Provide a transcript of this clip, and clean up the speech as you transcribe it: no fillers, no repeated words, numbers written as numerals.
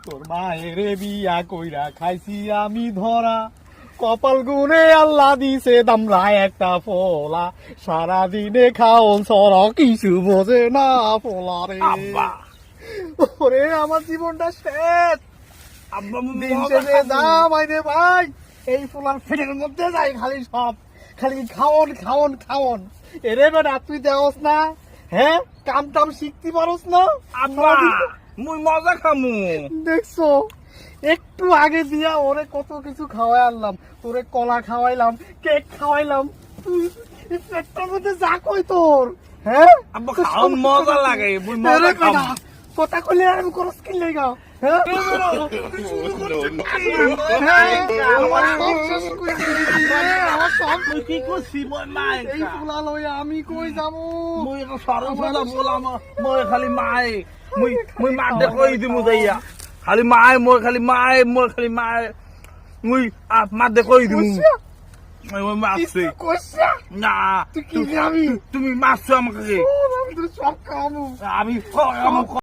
তোর মায়ের বিয়া কইরা খাইছি আমি ধরা, কপাল গুনে আল্লাহ দিছে দামরা একটা ফোলা, সারাদিনে খাওন সর কিছু বোঝে না ফোলা রে। আব্বা ওরে আমার জীবনটা শেষ। আব্বা দিন শেষে দাম আইনে ভাই, এই ফোলার ফেটের মধ্যে যাই খালি সব, খালি খাওন খাওন খাওন। এরে বেটা তুই দেওস না, হ্যাঁ কাম টাম শিখতে পারোস না। আব্বা মুই মজা খামু। দেখছো একটু আগে দিয়া ওরে কত কিছু খাওয়াই আনলাম, তোরে কলা খাওয়াইলাম, কেক খাওয়াইলাম, তুই এই পেটটার মধ্যে যা কই তোর, হ্যাঁ আব্বা খাওন মজা লাগে, মুই এরে মজা বেটা, খামু। কথা কইলে আর আমি করস কি লেগা, হ্যাঁ আমার সব শেষ করে দিলি, আমার সব মুই কি করছি মই মাই এই ফুলা লইয়া আমি কই যাবো। মুই তো সরল সোজা বলাম মই খালি মাই, মুই মুই মাঠে কই দিমু যাইয়া খালি মাই, মই খালি মাই, মই খালি মাই, মুই মাঠে কই দিমু। মই মারছি কইছা না, তুই কি যাবি, তুমি মারছো আমাকে। আমি তোর সব খাওয়াবো। আমি